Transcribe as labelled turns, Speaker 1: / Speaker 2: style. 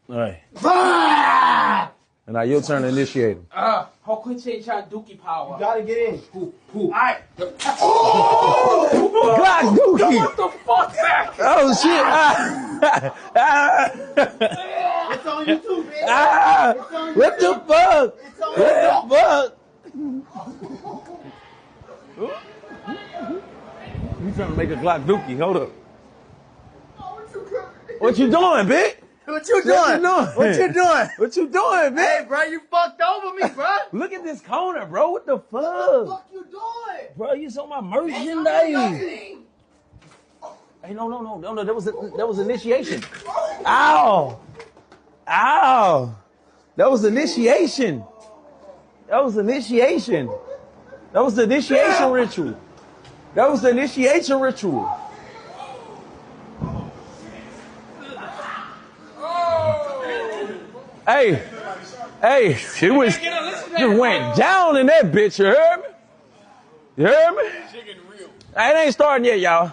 Speaker 1: All right.
Speaker 2: Ah!
Speaker 1: And now your turn to initiate him.
Speaker 3: How quick change your Dookie power?
Speaker 2: You gotta get in.
Speaker 3: All right.
Speaker 1: Oh! Glock Dookie!
Speaker 3: What the fuck, man?
Speaker 1: Oh, shit.
Speaker 2: It's on you too, bitch.
Speaker 1: What the fuck? What the fuck? You trying to make a Glock Dookie. Hold up. What you doing, bitch?
Speaker 2: What you doing? What you doing?
Speaker 1: What you doing, bitch?
Speaker 2: Hey, bro, you fucked over me, bro.
Speaker 1: Look at this corner, bro. What the fuck?
Speaker 2: What the fuck you doing?
Speaker 1: Bro, you saw my merchandise. Hey, no. That was initiation. Ow. Ow. That was initiation. That was initiation. That was the initiation ritual. That was the initiation ritual. Hey, it was just went down in that bitch. You heard me? You heard me? It ain't starting yet, y'all.